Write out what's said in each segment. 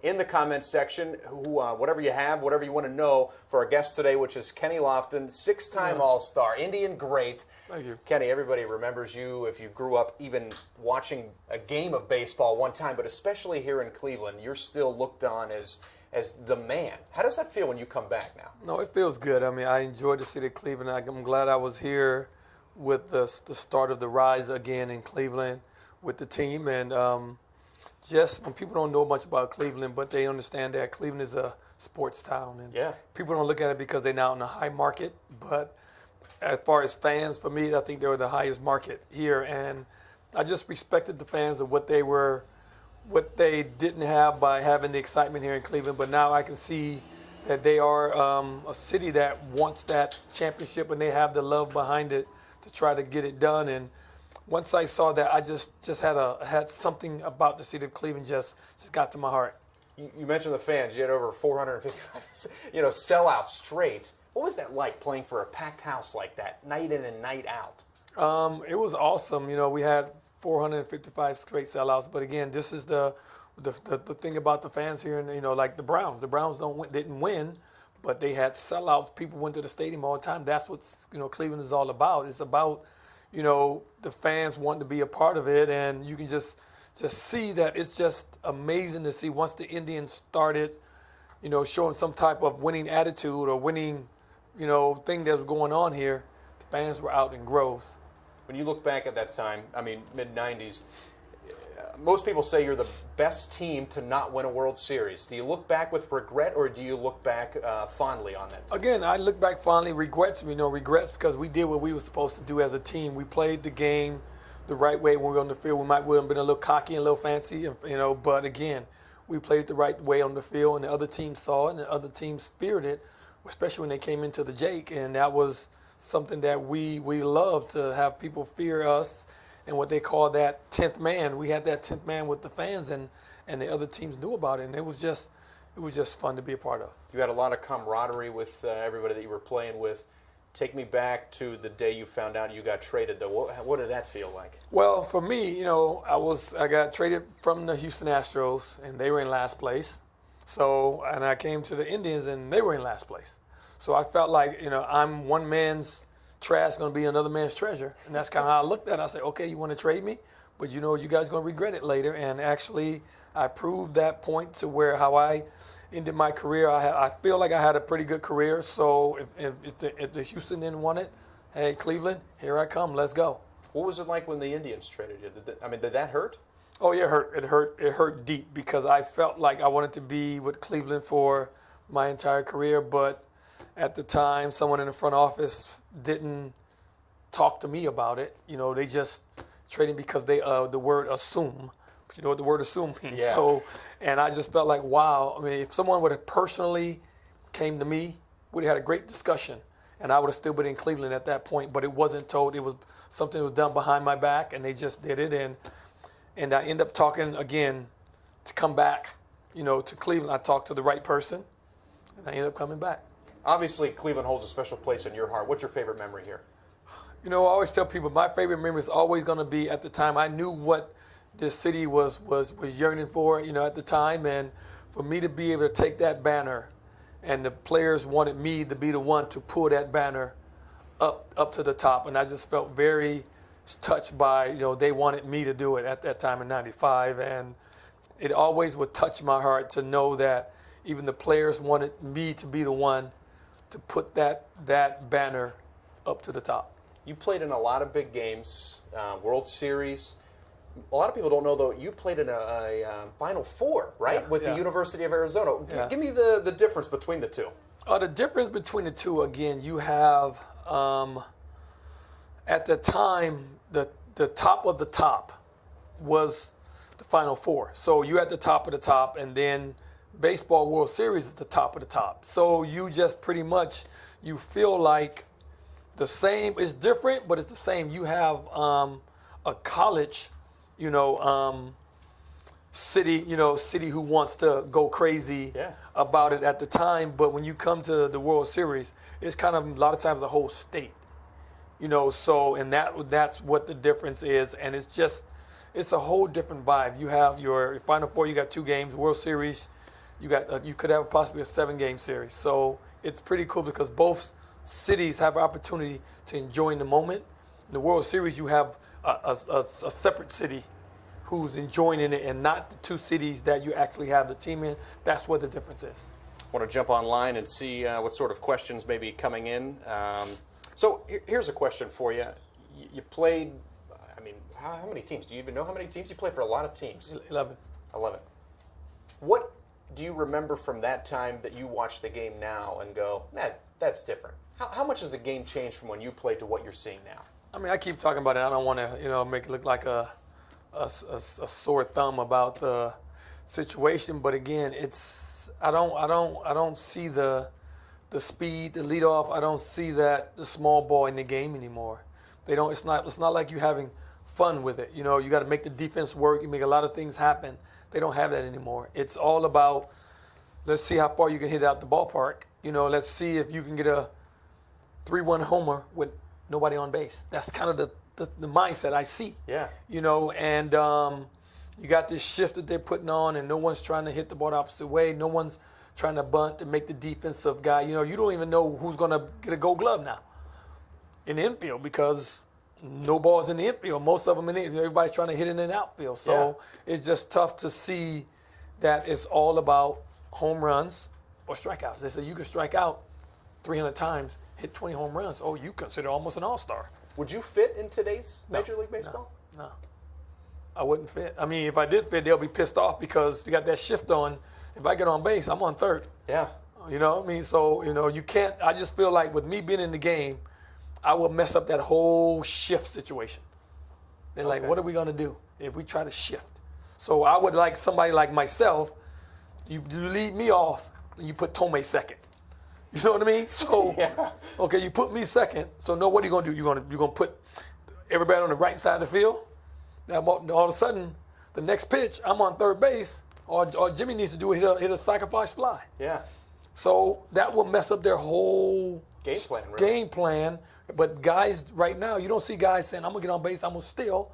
in the comments section, whatever you have, whatever you want to know for our guest today, which is Kenny Lofton, six-time All-Star, Indian great. Thank you. Kenny, everybody remembers you if you grew up even watching a game of baseball one time, but especially here in Cleveland, you're still looked on as the man. How does that feel when you come back now? No, it feels good. I mean, I enjoyed the city of Cleveland. I'm glad I was here with the start of the rise again in Cleveland with the team. And just when people don't know much about Cleveland, but they understand that Cleveland is a sports town. And people don't look at it because they're now in the high market. But as far as fans, for me, I think they were the highest market here. And I just respected the fans of what they didn't have by having the excitement here in Cleveland. But now I can see that they are a city that wants that championship, and they have the love behind it to try to get it done. And once I saw that, I just had something about the city of Cleveland just got to my heart. You mentioned the fans. You had over 455, sellouts straight. What was that like playing for a packed house like that, night in and night out? It was awesome. We had 455 straight sellouts. But again, this is the thing about the fans here, and like the Browns. The Browns didn't win, but they had sellouts. People went to the stadium all the time. That's what Cleveland is all about. It's about the fans wanting to be a part of it, and you can just see that it's just amazing to see once the Indians started, showing some type of winning attitude or winning, thing that was going on here. The fans were out in groves. When you look back at that time, mid-'90s, most people say you're the best team to not win a World Series. Do you look back with regret, or do you look back fondly on that team? Again, I look back fondly. Regrets because we did what we were supposed to do as a team. We played the game the right way when we were on the field. We might have been a little cocky and a little fancy, but again, we played it the right way on the field, and the other teams saw it, and the other teams feared it, especially when they came into the Jake, and that was something that we love to have people fear us. And what they call that 10th man. We had that 10th man with the fans, and the other teams knew about it, and it was just fun to be a part of. You had a lot of camaraderie with everybody that you were playing with. Take me back to the day you found out you got traded, though. What did that feel like? Well, for me, I got traded from the Houston Astros, and they were in last place. And I came to the Indians, and they were in last place. So I felt like, I'm one man's trash going to be another man's treasure, and that's kind of how I looked at it. I said, okay, you want to trade me, but you guys are going to regret it later. And actually, I proved that point to where how I ended my career. I feel like I had a pretty good career. So if the Houston didn't want it, hey, Cleveland, here I come. Let's go. What was it like when the Indians traded you? Did that hurt? Oh yeah, it hurt. It hurt deep because I felt like I wanted to be with Cleveland for my entire career, but at the time, someone in the front office didn't talk to me about it. They just traded because they the word assume. But you know what the word assume means. Yeah. So, and I just felt like, wow. If someone would have personally came to me, we'd have had a great discussion, and I would have still been in Cleveland at that point. But it wasn't told. It was something that was done behind my back, and they just did it. And I ended up talking again to come back, to Cleveland. I talked to the right person, and I ended up coming back. Obviously, Cleveland holds a special place in your heart. What's your favorite memory here? I always tell people my favorite memory is always going to be at the time. I knew what this city was yearning for, at the time. And for me to be able to take that banner, and the players wanted me to be the one to pull that banner up to the top. And I just felt very touched by, they wanted me to do it at that time in '95. And it always would touch my heart to know that even the players wanted me to be the one to put that banner up to the top. You played in a lot of big games, World Series. A lot of people don't know, though, you played in a Final Four, right, with the University of Arizona. Yeah. Give me the difference between the two. The difference between the two, again, you have, at the time, the top of the top was the Final Four. So you at the top of the top, and then Baseball World Series is the top of the top. So you just pretty much, you feel like the same. It's different, but it's the same. You have a college, city who wants to go crazy about it at the time. But when you come to the World Series, it's kind of a lot of times the whole state, So and that's what the difference is. And it's just it's a whole different vibe. You have your Final Four, you got 2 games, World Series, you could have possibly a 7-game series. So it's pretty cool because both cities have an opportunity to enjoy in the moment. In the World Series, you have a separate city who's enjoying in it and not the 2 cities that you actually have the team in. That's what the difference is. Want to jump online and see what sort of questions may be coming in. So here's a question for you. You played, I mean, how many teams? Do you even know how many teams? You played for a lot of teams. 11. 11. What do you remember from that time that you watch the game now and go, that's different? How much has the game changed from when you played to what you're seeing now? I mean, I keep talking about it. I don't want to, make it look like a sore thumb about the situation. But again, I don't see the speed, the leadoff. I don't see the small ball in the game anymore. It's not like you're having fun with it. You got to make the defense work. You make a lot of things happen. They don't have that anymore. It's all about, let's see how far you can hit out the ballpark. Let's see if you can get a 3-1 homer with nobody on base. That's kind of the mindset I see. Yeah. And you got this shift that they're putting on, and no one's trying to hit the ball the opposite way. No one's trying to bunt to make the defensive guy. You don't even know who's going to get a gold glove now in the infield because no balls in the infield. Most of them in the infield. Everybody's trying to hit it in the outfield. So it's just tough to see that it's all about home runs or strikeouts. They say you can strike out 300 times, hit 20 home runs. Oh, you consider almost an all-star. Would you fit in today's Major League Baseball? No. I wouldn't fit. I mean, if I did fit, they'll be pissed off because you got that shift on. If I get on base, I'm on third. Yeah. You know what I mean? So, you can't. I just feel like with me being in the game, I will mess up that whole shift situation. They're like, what are we going to do if we try to shift? So I would like somebody like myself, you lead me off, and you put Tomei second. You know what I mean? So, okay, you put me second. So, no, what are you going to do? You're going to put everybody on the right side of the field? Now, all of a sudden, the next pitch, I'm on third base, or Jimmy needs to do hit a sacrifice fly. Yeah. So that will mess up their whole game plan. But guys, right now, you don't see guys saying, I'm going to get on base, I'm going to steal.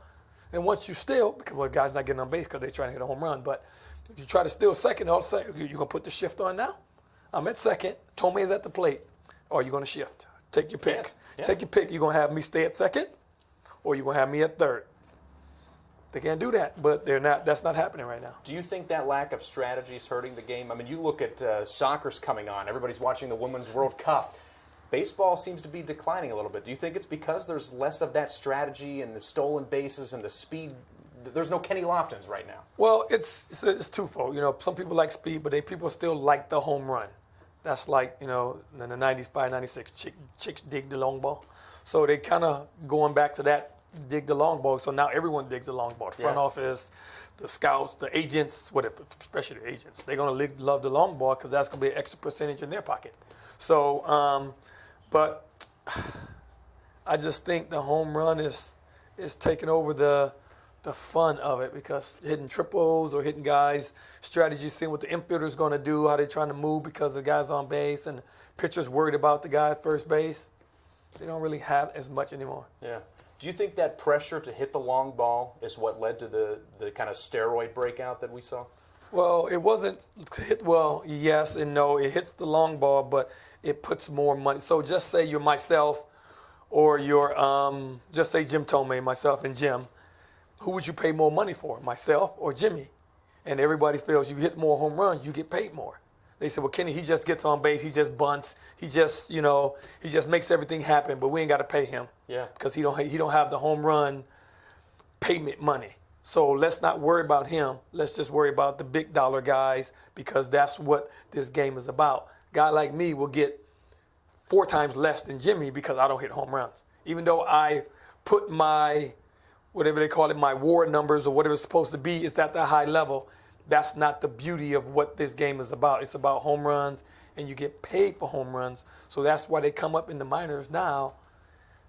And once you steal, because guys not getting on base because they're trying to hit a home run. But if you try to steal second, all of a sudden, you're going to put the shift on now? I'm at second, Tomei is at the plate. Or you're going to shift. Take your pick. Yeah. Take your pick. You're going to have me stay at second, or you're going to have me at third. They can't do that, but they're not. That's not happening right now. Do you think that lack of strategy is hurting the game? I mean, you look at soccer's coming on. Everybody's watching the Women's World Cup. Baseball seems to be declining a little bit. Do you think it's because there's less of that strategy and the stolen bases and the speed? There's no Kenny Loftons right now. Well, it's twofold. Some people like speed, but people still like the home run. That's like, in the 95, 96, chicks dig the long ball. So they kind of going back to that, dig the long ball. So now everyone digs the long ball. The front office, the scouts, the agents, especially the agents. They're going to love the long ball because that's going to be an extra percentage in their pocket. So, but I just think the home run is taking over the fun of it because hitting triples or hitting guys, strategy, seeing what the infielder's going to do, how they're trying to move because the guy's on base and the pitcher's worried about the guy at first base. They don't really have as much anymore. Yeah. Do you think that pressure to hit the long ball is what led to the kind of steroid breakout that we saw? Well, it wasn't hit. Well, yes and no. It hits the long ball, but it puts more money. So just say you're myself or you're, just say Jim Tomei, myself and Jim. Who would you pay more money for, myself or Jimmy? And everybody feels you hit more home runs, you get paid more. They said, well, Kenny, he just gets on base, he just bunts, he just makes everything happen, but we ain't got to pay him. Yeah. Because he don't have the home run payment money. So let's not worry about him. Let's just worry about the big dollar guys because that's what this game is about. A guy like me will get 4 times less than Jimmy because I don't hit home runs. Even though I put my, whatever they call it, my WAR numbers or whatever it's supposed to be, it's at that high level. That's not the beauty of what this game is about. It's about home runs, and you get paid for home runs. So that's why they come up in the minors now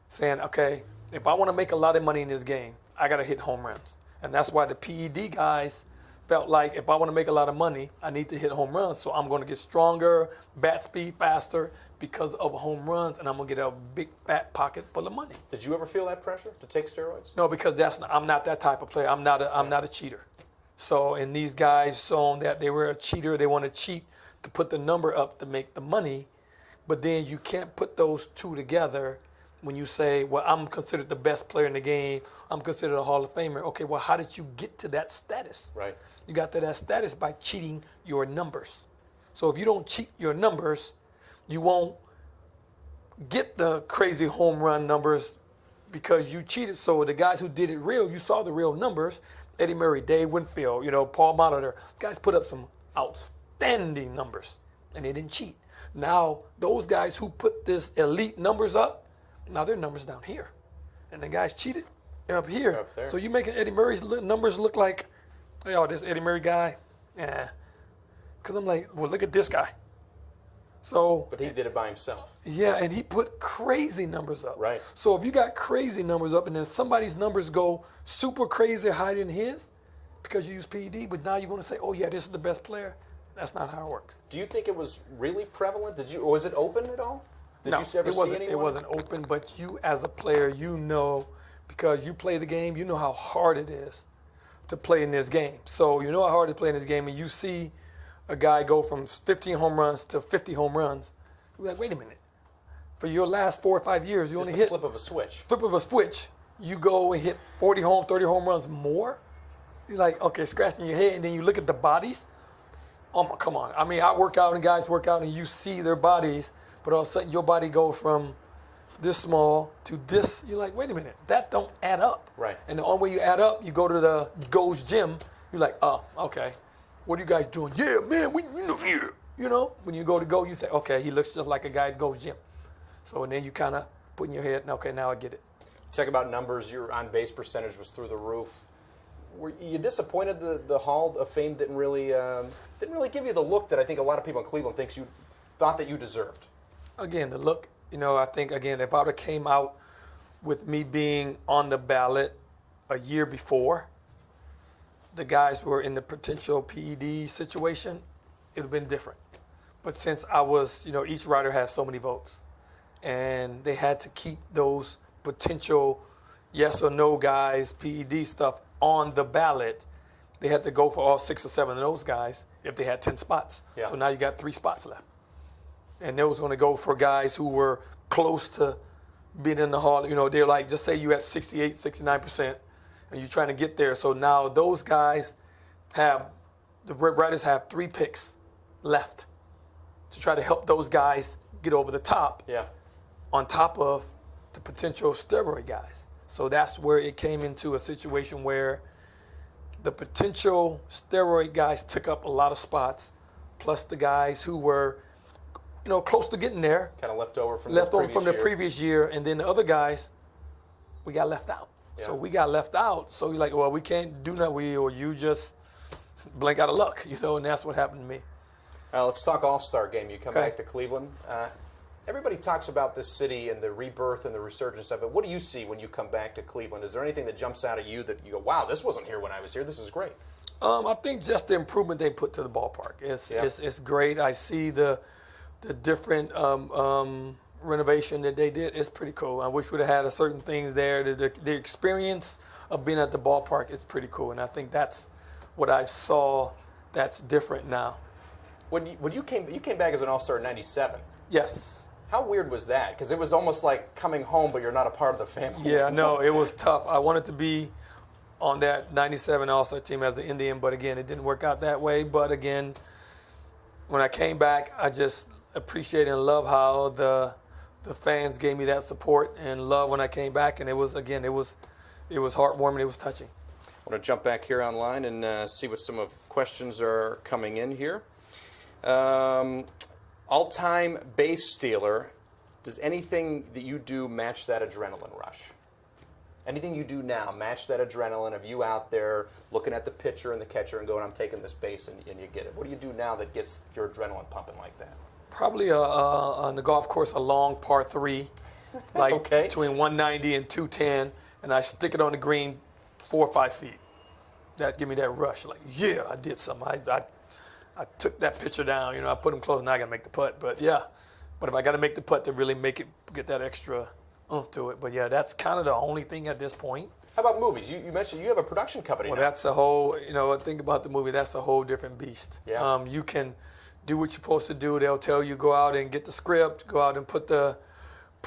saying, okay, if I want to make a lot of money in this game, I got to hit home runs. And that's why the PED guys felt like if I want to make a lot of money, I need to hit home runs. So I'm going to get stronger, bat speed faster, because of home runs, and I'm going to get a big fat pocket full of money. Did you ever feel that pressure to take steroids? No, because I'm not that type of player. I'm not a cheater. So, and these guys shown that they were a cheater. They want to cheat to put the number up to make the money. But then you can't put those two together when you say, well, I'm considered the best player in the game. I'm considered a Hall of Famer. Okay, well, how did you get to that status? Right. You got to that status by cheating your numbers. So if you don't cheat your numbers, you won't get the crazy home run numbers because you cheated. So the guys who did it real, you saw the real numbers. Eddie Murray, Dave Winfield, Paul Molitor. Guys put up some outstanding numbers, and they didn't cheat. Now, those guys who put this elite numbers up, now their numbers down here. And the guys cheated, they're up here. Up there. So you're making Eddie Murray's numbers look like, this Eddie Murray guy, Because I'm like, well, look at this guy. So, but he did it by himself. Yeah, and he put crazy numbers up. Right. So if you got crazy numbers up and then somebody's numbers go super crazy higher than his because you use PED, but now you're going to say, oh, yeah, this is the best player. That's not how it works. Do you think it was really prevalent? Was it open at all? Did No, you ever see anyone? It wasn't open, but you as a player, because you play the game, you know how hard it is to play in this game. So you know how hard it is to play in this game, and you see a guy go from 15 home runs to 50 home runs. You're like, wait a minute. For your last 4 or 5 years, you Just only a hit flip of a switch. Flip of a switch. You go and hit 30 home runs more. You're like, okay, scratching your head, and then you look at the bodies. Oh, come on. I mean, I work out and guys work out, and you see their bodies, but all of a sudden your body go from this small to this. You're like, wait a minute, that don't add up. Right. And the only way you add up, you go to the Go's gym. You're like, oh, okay. What are you guys doing? Yeah, man, when you go to Go, you say, okay, he looks just like a guy at Go's gym. So and then you kind of put in your head, okay, now I get it. Talk about numbers. Your on-base percentage was through the roof. Were you disappointed the Hall of Fame didn't really give you the look that I think a lot of people in Cleveland thought that you deserved? Again, the look, I think, again, if I would have came out with me being on the ballot a year before, the guys were in the potential PED situation, it would have been different. But since I was, each writer has so many votes, and they had to keep those potential yes or no guys, PED stuff on the ballot, they had to go for all 6 or 7 of those guys if they had 10 spots. Yeah. So now you got 3 spots left. And they was going to go for guys who were close to being in the Hall. They're like, just say you at 68, 69%, and you're trying to get there. So now those guys the writers have 3 picks left to try to help those guys get over the top. Yeah. On top of the potential steroid guys. So that's where it came into a situation where the potential steroid guys took up a lot of spots, plus the guys who were, close to getting there. Kind of left over from the previous year. And then the other guys, we got left out. Yeah. So we got left out. So you're like, well, we can't do nothing, or you just blank out of luck, and that's what happened to me. Let's talk All-Star game. You come Okay. back to Cleveland. Everybody talks about this city and the rebirth and the resurgence of it. What do you see when you come back to Cleveland? Is there anything that jumps out at you that you go, wow, this wasn't here when I was here. This is great. I think just the improvement they put to the ballpark. It's great. I see the different renovation that they did. It's pretty cool. I wish we'd have had a certain things there. The experience of being at the ballpark is pretty cool, and I think that's what I saw that's different now. When you came back as an All-Star in '97. Yes. How weird was that? Because it was almost like coming home, but you're not a part of the family. Yeah, no, it was tough. I wanted to be on that '97 All-Star team as an Indian, but again, it didn't work out that way. But again, when I came back, I just appreciate and love how the fans gave me that support and love when I came back, and it was heartwarming. It was touching. I want to jump back here online and see what some of questions are coming in here. All-time base stealer. Does anything that you do match that adrenaline rush? Anything you do now match that adrenaline of you out there looking at the pitcher and the catcher and going, I'm taking this base, and you get it? What do you do now that gets your adrenaline pumping like that? Probably on the golf course, a long par 3, like Okay. between 190 and 210, and I stick it on the green 4 or 5 feet. That give me that rush, like, yeah, I did something. I took that pitcher down. I put him close, now I got to make the putt. But, yeah, But if I got to make the putt to really make it, get that extra oomph to it. But yeah, that's kind of the only thing at this point. How about movies? You mentioned you have a production company Well, now. that's a whole, think about the movie, that's a whole different beast. Yeah. You can do what you're supposed to do. They'll tell you, go out and get the script, go out and put the,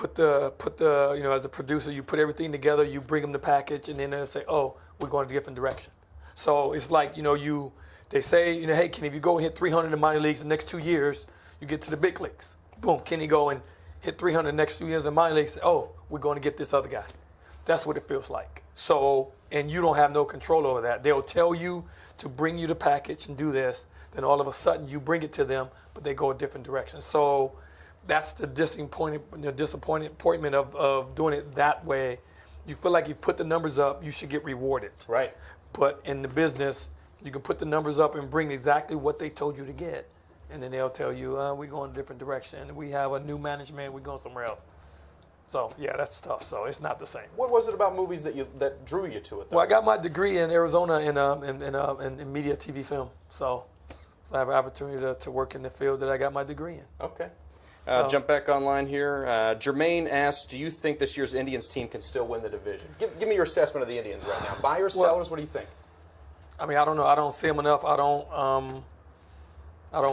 as a producer, you put everything together, you bring them the package, and then they'll say, oh, we're going a different direction. So it's like, they say, hey, Kenny, if you go and hit 300 in the minor leagues the next 2 years, you get to the big leagues. Boom, Kenny go and hit 300 the next 2 years in the minor leagues. Oh, we're going to get this other guy. That's what it feels like. So, and you don't have no control over that. They'll tell you to bring you the package and do this. Then all of a sudden you bring it to them, but they go a different direction. So that's the disappointment of doing it that way. You feel like you put the numbers up, you should get rewarded. Right. But in the business, you can put the numbers up and bring exactly what they told you to get. And then they'll tell you, we're going a different direction. We have a new management, we're going somewhere else. So, yeah, that's tough. So it's not the same. What was it about movies that drew you to it, though? Well, I got my degree in Arizona in media, TV, film. So I have an opportunity to work in the field that I got my degree in. Okay. Jump back online here. Jermaine asks, do you think this year's Indians team can still win the division? Give me your assessment of the Indians right now. Buyers, sellers, what do you think? I mean, I don't know. I don't see them enough. I don't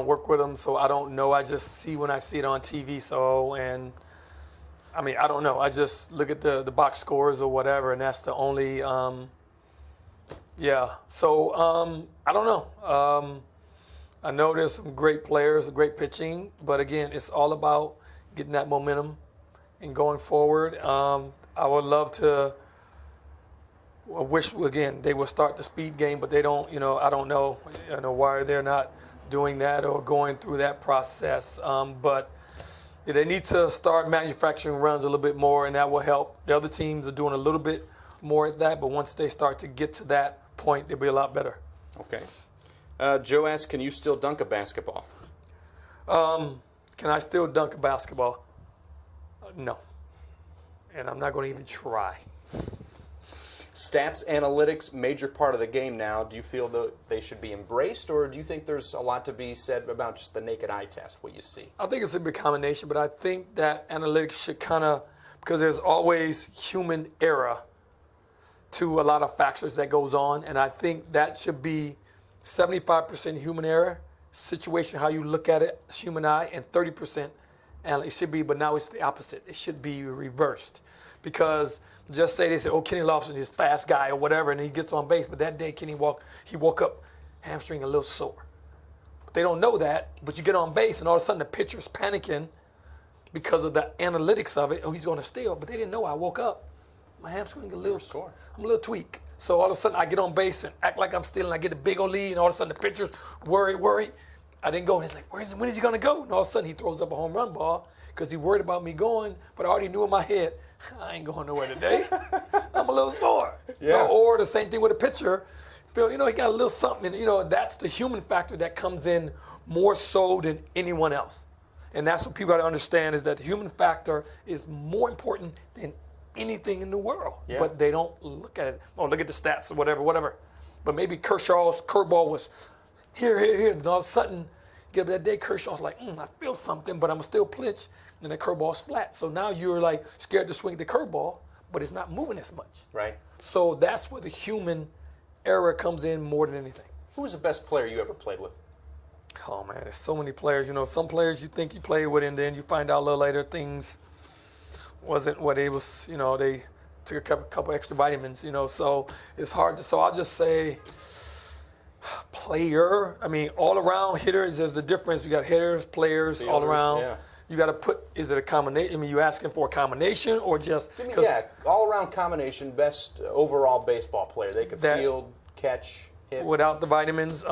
work with them, so I don't know. I just see when I see it on TV. So, and I mean, I don't know. I just look at the box scores or whatever, and that's the only. Yeah. So I don't know. I know there's some great players, great pitching, but again, it's all about getting that momentum and going forward. I would love to. I wish again they would start the speed game, but they don't. I don't know. Why they're not doing that or going through that process. But they need to start manufacturing runs a little bit more, and that will help. The other teams are doing a little bit more at that, but once they start to get to that point, they'll be a lot better. Okay. Joe asks, can you still dunk a basketball? Can I still dunk a basketball? No. And I'm not going to even try. Stats, analytics, major part of the game now. Do you feel that they should be embraced, or do you think there's a lot to be said about just the naked eye test, what you see? I think it's a big combination, but I think that analytics should because there's always human error to a lot of factors that goes on, and I think that should be 75% human error, situation, how you look at it, human eye, and 30%, and it should be, but now it's the opposite. It should be reversed. Because just say they say, oh, Kenny Lofton is fast guy or whatever, and he gets on base, but that day Kenny woke up hamstring a little sore. But they don't know that, but you get on base, and all of a sudden the pitcher's panicking because of the analytics of it. Oh, he's going to steal, but they didn't know I woke up. My hamstring a little sore. I'm a little tweak. So all of a sudden I get on base and act like I'm stealing. I get a big old lead, and all of a sudden the pitcher's worried. I didn't go, and he's like, when is he going to go? And all of a sudden he throws up a home run ball because he's worried about me going, but I already knew in my head, I ain't going nowhere today. I'm a little sore. Yeah. So, or the same thing with a pitcher. Phil, he got a little something, that's the human factor that comes in more so than anyone else. And that's what people got to understand is that the human factor is more important than anything in the world. Yeah. But they don't look at it. Oh, look at the stats or whatever. But maybe Kershaw's curveball was here. And all of a sudden, get up that day, Kershaw's like, I feel something, but I'm still pitch. And the curveball's flat. So now you're like scared to swing the curveball, but it's not moving as much. Right. So that's where the human error comes in more than anything. Who was the best player you ever played with? Oh, man, there's so many players. Some players you think you played with, and then you find out a little later things wasn't what it was. They took a couple extra vitamins, so it's hard to. So I'll just say player. I mean, all around hitters, there's the difference. You got hitters, players, all around. Yeah. You got to put, is it a combination? I mean, you asking for a combination or just? All-around combination, best overall baseball player. They could field, catch, hit. Without the vitamins.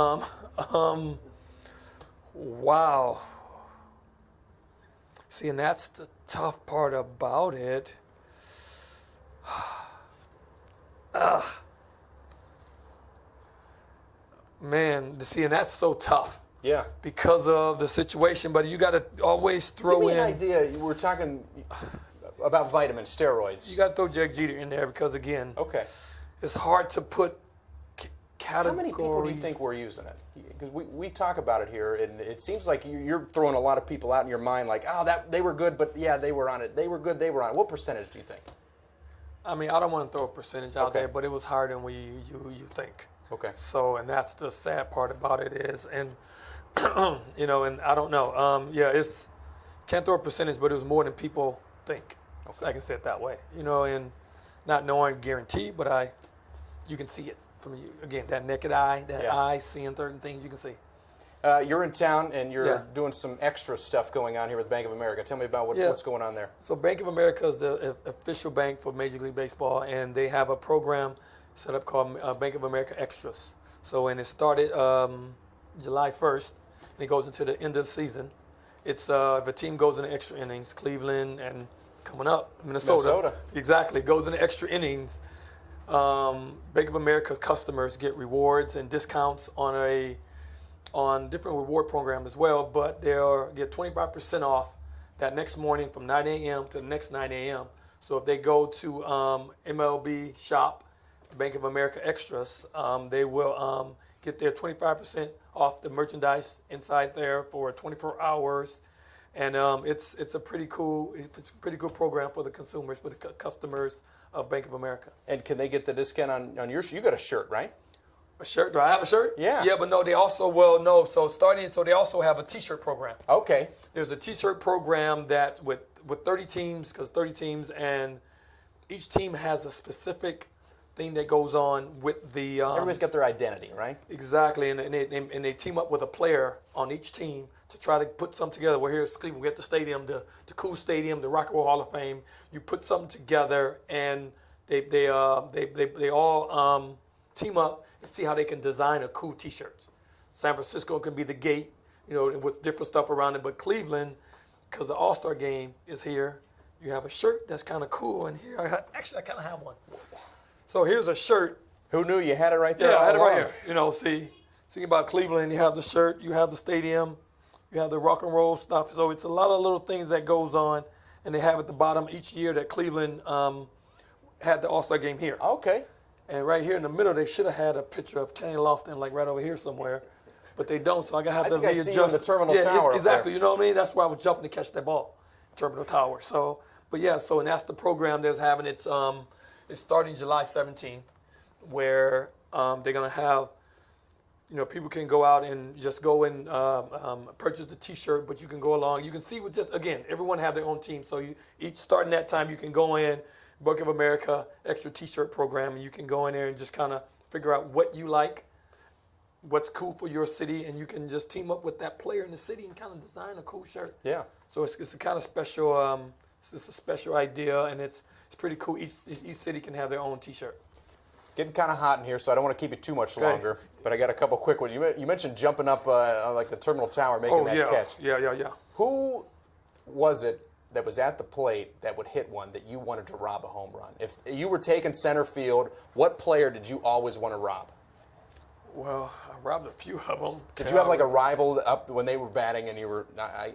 Wow. See, and that's the tough part about it. Man, see, and that's so tough. Yeah. Because of the situation, but you got to always throw in. Give me an idea. We're talking about vitamins, steroids. You got to throw Jake Jeter in there because, again, okay, it's hard to put categories. How many people do you think were using it? Because we talk about it here, and it seems like you're throwing a lot of people out in your mind, like, oh, that they were good, but yeah, they were on it. They were good, they were on it. What percentage do you think? I mean, I don't want to throw a percentage out there, but it was higher than you think. Okay. So, and that's the sad part about it is, and you know, and I don't know. It's can't throw a percentage, but it was more than people think. Okay. So I can say it that way. You know, and not knowing guarantee, but you can see it from again that naked eye, eye seeing certain things you can see. You're in town and you're doing some extra stuff going on here with Bank of America. Tell me about what's going on there. So Bank of America is the official bank for Major League Baseball, and they have a program set up called Bank of America Extras. So, and it started July 1st, and it goes into the end of the season. It's if a team goes into extra innings, Cleveland and coming up, Minnesota. Exactly, goes into extra innings. Bank of America's customers get rewards and discounts on different reward programs as well, but they'll get 25% off that next morning from 9 a.m. to the next 9 a.m. So if they go to MLB Shop, Bank of America Extras, they will get their 25% off the merchandise inside there for 24 hours. And it's a pretty cool program for the consumers, for the customers of Bank of America. And can they get the discount on your shirt? You got a shirt, right? A shirt? Do I have a shirt? Yeah. Yeah, but no, they also so they also have a T-shirt program. Okay. There's a T-shirt program that with 30 teams, because 30 teams, and each team has a specific thing that goes on with the. Everybody's got their identity, right? Exactly, and they team up with a player on each team to try to put something together. Well, here's Cleveland. We at the stadium, the cool stadium, the Rock and Roll Hall of Fame. You put something together, and they all team up and see how they can design a cool T-shirt. San Francisco can be the gate, you know, with different stuff around it. But Cleveland, because the All-Star game is here, you have a shirt that's kind of cool. And here, I kind of have one. So here's a shirt. Who knew you had it right there? Yeah, I had it right here. You know, see about Cleveland, you have the shirt, you have the stadium, you have the rock and roll stuff. So it's a lot of little things that goes on, and they have at the bottom each year that Cleveland had the All-Star game here. Okay. And right here in the middle, they should have had a picture of Kenny Lofton, like right over here somewhere, but they don't. So I have to readjust. I see you in the Terminal Tower. Exactly. You know what I mean? That's where I was jumping to catch that ball, Terminal Tower. So, but yeah. So and that's the program they're having. It's starting July 17th, where they're gonna have, you know, people can go out and just go and purchase the T-shirt, but you can go along. You can see with just again, everyone have their own team. So you each starting that time, you can go in. Bank of America extra T-shirt program, and you can go in there and just kind of figure out what you like, what's cool for your city, and you can just team up with that player in the city and kind of design a cool shirt. Yeah. So it's a kind of special. It's a special idea, and it's pretty cool. Each city can have their own T-shirt. Getting kind of hot in here, so I don't want to keep you too much longer. But I got a couple quick ones. You mentioned jumping up on like the Terminal Tower, making that catch. Yeah. Who was it that was at the plate that would hit one that you wanted to rob a home run? If you were taking center field, what player did you always want to rob? Well, I robbed a few of them. Did you have like a rival up when they were batting and you were,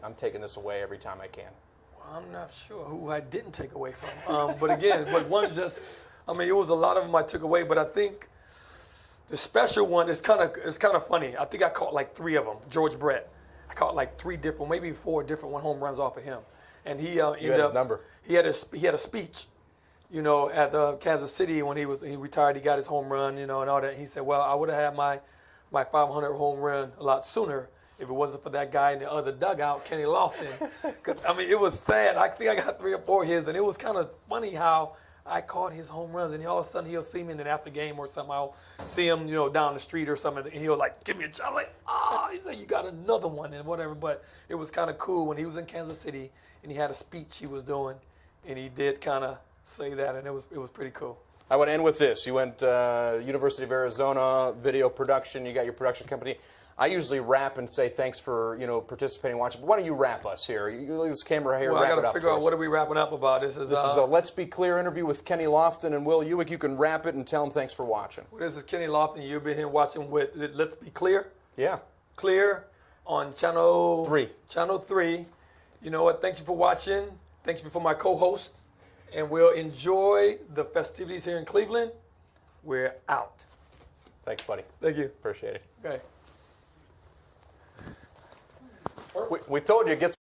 I'm taking this away every time I can? Well, I'm not sure who I didn't take away from. But one just, I mean, it was a lot of them I took away, but I think the special one is kind of funny. I think I caught like 3 of them. George Brett. I caught like 3 different, maybe 4 different home runs off of him. And he you had his number. He had a speech, you know, at Kansas City when he retired. He got his home run, you know, and all that. He said, "Well, I would have had my 500 home run a lot sooner if it wasn't for that guy in the other dugout, Kenny Lofton." Because I mean, it was sad. I think I got 3 or 4 of his, and it was kind of funny how I caught his home runs, and all of a sudden he'll see me, and then after the game or something, I'll see him, you know, down the street or something, and he'll like give me a job, like, he said, "You got another one," and whatever. But it was kind of cool when he was in Kansas City. And he had a speech he was doing, and he did kind of say that, and it was pretty cool. I want to end with this. You went University of Arizona, video production. You got your production company. I usually rap and say thanks for participating, watching. But why don't you wrap us here? You leave this camera here. Well, wrap I got to figure out what are we wrapping up about. This is a Let's Be Clear interview with Kenny Lofton and Will Ewick. You can wrap it and tell them thanks for watching. Well, this is Kenny Lofton. You've been here watching with Let's Be Clear. Yeah. Clear on Channel 3. Channel 3. You know what? Thank you for watching. Thank you for my co-host. And we'll enjoy the festivities here in Cleveland. We're out. Thanks, buddy. Thank you. Appreciate it. Okay. We told you it gets